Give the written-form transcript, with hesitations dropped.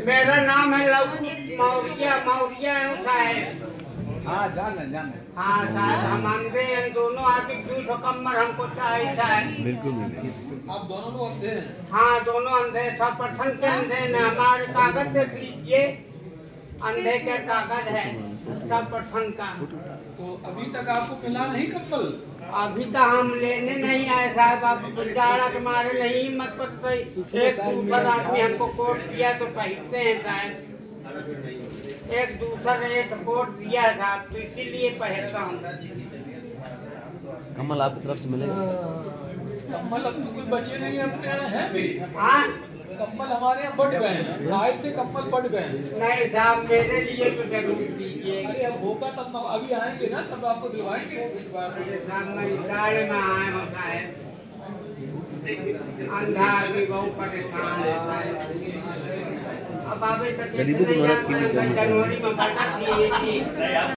मेरा नाम है लवकुश मौर्य है। हाँ जान हाँ शायद हम अंधे हैं दोनों, आके 200 कम्बर हमको चाहिए। बिल्कुल आप दोनों लोग अंधे हैं? हाँ दोनों अंधे, 100% के अंधे न। हमारे कागज देख लीजिए, अंधे के कागज है 100% का। तो अभी तक आपको मिला नहीं कम्बल? अभी तो हम लेने नहीं आए साहब, आप जाड़ा के मारे नहीं हिम्मत पड़ती। एक दूसरा आदमी हमको कोट दिया तो पहनते हैं साहब, एक दूसरा एक कोट दिया साहब तो इसीलिए पहनता हूँ। कमल आपकी तरफ से मिलेगा? कम्बल अब तो कोई बचे नहीं अपने यहाँ है भी। हाँ कम्बल हमारे यहाँ बढ़ गए हैं, आए थे कम्बल बढ़ गए हैं। नहीं साहब मेरे लिए तो जरूर दीजिए। अरे अब होगा तब अभी आएंगे ना, तब आपको दिलवाएंगे। जाड़े में आए होता है, अंधा आदमी बहुत परेशान रहता है। अब अभी तक जनवरी में बता दिए